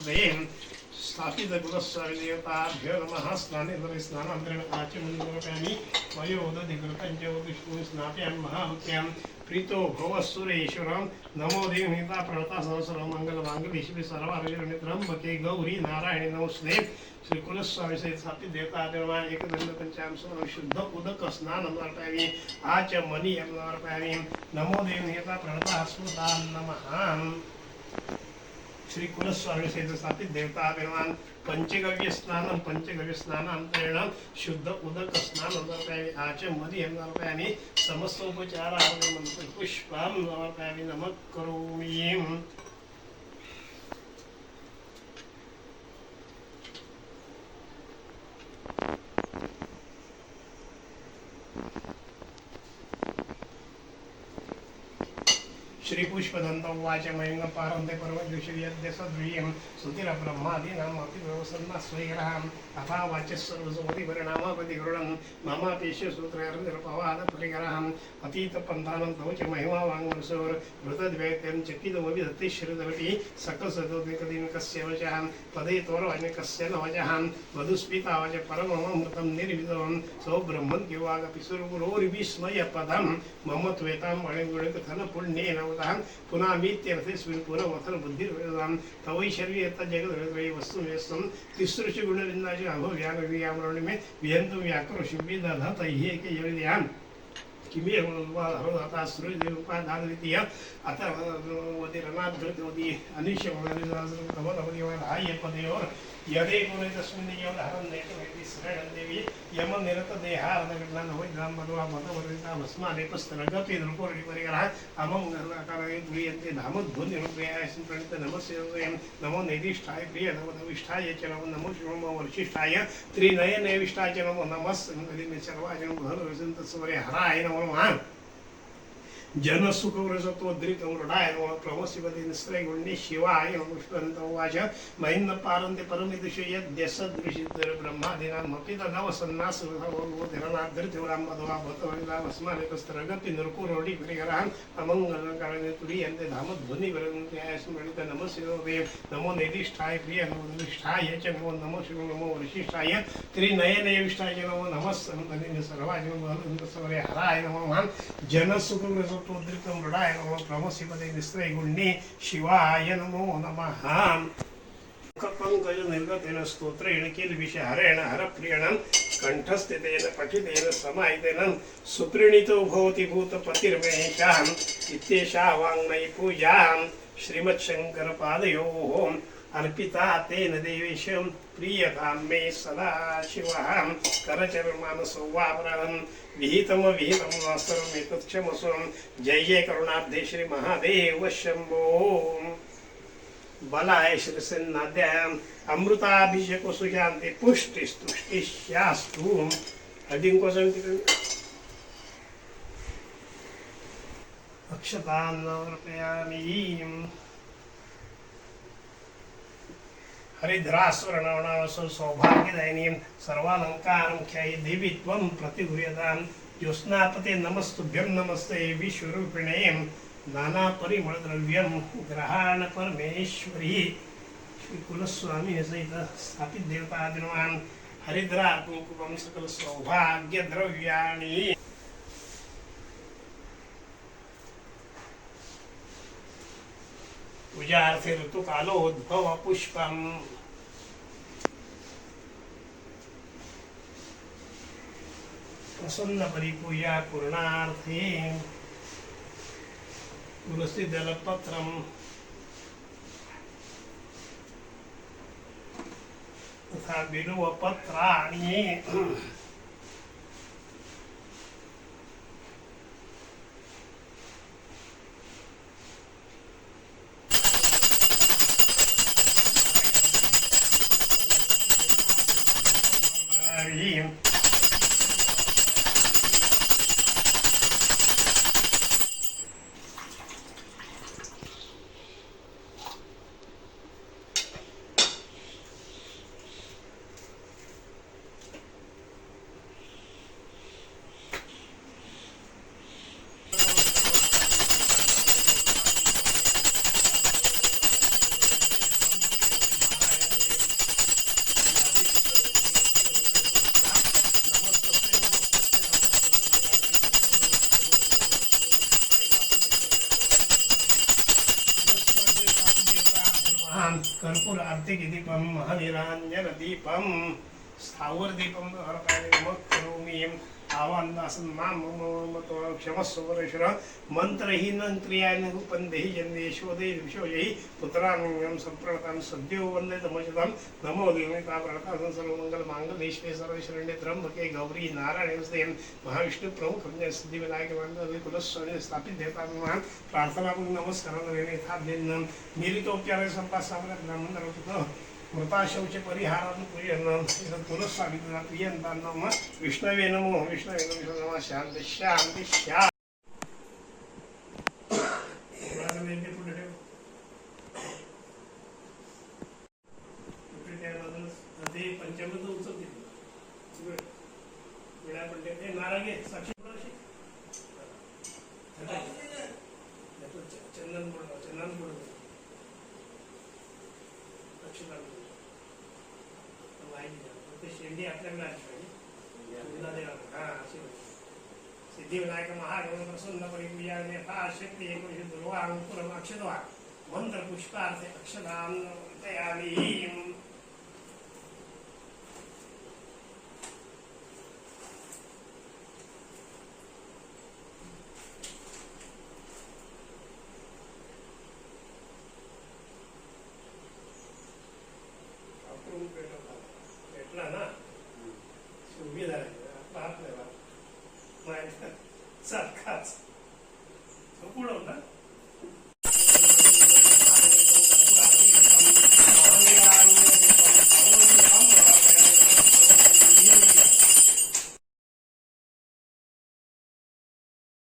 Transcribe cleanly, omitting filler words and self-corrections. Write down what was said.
स्थापित कुलस्वामिदेवताभ्यो नमः। स्नाने स्नानान्तरेण आचमनकरोमि वयोदधिकृतं स्नापयामि महाहुत्यां प्रीतो भव सुरेश्वरं नमो देवता प्रणता सहस्रं मंगलमांगल्ये शिवे सर्वार्जुनत्रम्बके गौरी नारायणी नमोस्तुते। श्री कुलस्वामी सहित स्थापित देवता एकदंड पंचामृत शुद्ध उदक स्नानं समर्पयामि आचमनी समर्पयामि नमो देवता प्रणता स्मृता नमः। श्री कुलस्वामी सहित स्थापित देवता पंचगव्य स्नानांतरेण शुद्ध उदक स्नानं समर्पयामि आचमनी समर्पयामि समस्तोपचार पुष्पं समर्पयामि नमः करोमि। श्री पुष्पदंत उवाच मयंग पारंते परमद्विषयद्य सद्वीयं सुतिर ब्रह्मादीनां अपि व्यवसन्ना स्वैरहं तथा वाच्य सर्वसुमति परिणामापति गरुडं मम पेश्य सूत्रयर्निरपवाद परिकरहं अतीत पंथानं तवच महिमा वाङ्मनसोर वृतद्वैत्यं चकितमपि दत्ते श्रीधरति सकसदोदिकदिन कस्य वचहं पदे तोरवन्यकस्य न वचहं वधुस्मितावच परममृतं निर्विदं सौ ब्रह्मन् किवागपि सुरगुरोर्विस्मयपदं मम त्वेतां मणिगुणकथन पुण्येन पुनः मीत्यर्थेस्मिन् पुनर्मथन बुद्धिर्वेदां तवैश्वर्येत जगद् वस्तु व्यस्तं तिसृच गुणविन्दाच अभव्यानव्यामरणिमे विहन्तुं व्याक्रोशि विदधतैः एकयविद्यां किमेव हरोदाता श्रुतिरूपाधाररीत्य अथ वदिरनाद्गतवती अनिश्यमनवदिवाहायपदयोर् यदे गुणे तस्मिन् योगहरं नेतुमेति श्रेणदेवी यमनिरतदेहारनघटनां वैद्यां मध्वा मतवर्तिता भस्मानेपस्तनगति नृपोरिपरिकरः अमङ्गलकारये तुर्यन्ते धामोद्भुनिरुपयायस्मिन् प्रणीत नमस्ते नमो नैदिष्ठाय प्रिय नमो नविष्ठाय च नमो शिवमो वर्षिष्ठाय त्रिनयनैविष्ठाय च नमो नमस्ते सर्वाय भरवसन्तस्वरे हराय नमो नमः। जन सुख व्रजत्वोद्धृत मृडाय नमः प्रमोसिपति निस्त्रैगुण्ये शिवाय पुष्पदन्त उवाच महेन्द्र पारन्ते परमेदुषे यद्यसदृशितर ब्रह्मादीनामपि तदवसन्नासुरनाद्धृतिवरां मध्वा भवतवस्मानेकस्तरगपि नृपुरोडि परिकरहं अमङ्गलकारणे तुरीयन्ते धामध्वनिवरन्त्यायस्मृणित नमस्ते नमो नैदिष्ठाय प्रिय नमो निष्ठाय च नमो शिव नमो वरिष्ठाय त्रिनयनैविष्ठाय नमो नमः सर्वाय नमः हराय नमः। जन सुख व्रजत्वोद्धृतं मृडाय नमः प्रमोसिपते निस्त्रैगुण्ये शिवाय नमो नमः। पंकज निर्गतेन स्तोत्रेण किल्बिषहरेण हरप्रियणं कंठस्थितेन पठितेन समाहितेन सुप्रीणितो भवति भूतपतिर्मेषाम् इत्येषा वाङ्मयी पूजां श्रीमच्छङ्करपादयोः अर्पिता तेन देवेशं प्रियतां मे सदा शिवः करचरणमानसौवापरं विहितं वास्तवमेतत् क्षमस्वं जय जय करुणाब्धे श्री महादेव शंभो। बलाय श्रीसेनाद्याम् अमृताभिषेको सुशान्ति पुष्टिस्तुष्टिश्यास्तु हळदीकुंकवाचं अक्षतां समर्पयामि। हरिद्रास्वर्णवनावसु सौभाग्यदायिनीं सर्वालङ्कारं ख्यायि देवी त्वं प्रतिगृह्यतां ज्योत्स्नापते नमस्तुभ्यं नमस्ते विश्वरूपिणे नानापरिमलद्रव्यं ग्रहाण परमेश्वरी। श्री कुलस्वामी सहित स्थापित देवतादिनवान् हरिद्रा कुंकुमं सकल सौभाग्य द्रव्याणि पूजार्थे ऋतुकालोद्भव पुष्पं प्रसन्न परिपूजा पूर्णार्थे तुलसी दलपत्रं तथा बिल्वपत्राणि कर्पूर आर्तिक दीपम महानिरांजन दीपम स्थावर दीपम नमः करोमि आवान्नासन माम क्षमस्व परेश्वर मंत्रहीन क्रियान रूपं देहि जन्मेश्वदे विशोजहि पुत्रानुगम संप्रणतां सद्यो वन्दे तमजतां नमो देवता प्रणतां सर्वमंगल मांगल्ये सर्व शरण्ये त्र्यंबके गौरी नारायणे नमस्ते महाविष्णु प्रमुख सिद्धिविनायक मंगल कुलस्वामी स्थापित देवता प्रार्थना पूर्ण नमस्कार यथाध्ययन मिलितोपचार संपाद साम्राज्य ब्राह्मण होतो मृताशौच परिहारान् पूजनं पुनस्वामी प्रियन्तां नमः विष्णवे नमो विष्णवे नमः शांति शांति शांति पंचामृत उत्सव वेळा पडले नारागे साक्षी चंदन चंदन शेंडी आपल्याकडे आली पाहिजे सिद्धिविनायक महादेव प्रसन्न परिपूजा शक्ती एक दुर्वा अंकुरम अक्षदवा मंत्र पुष्पार्थे अक्षदान तयारी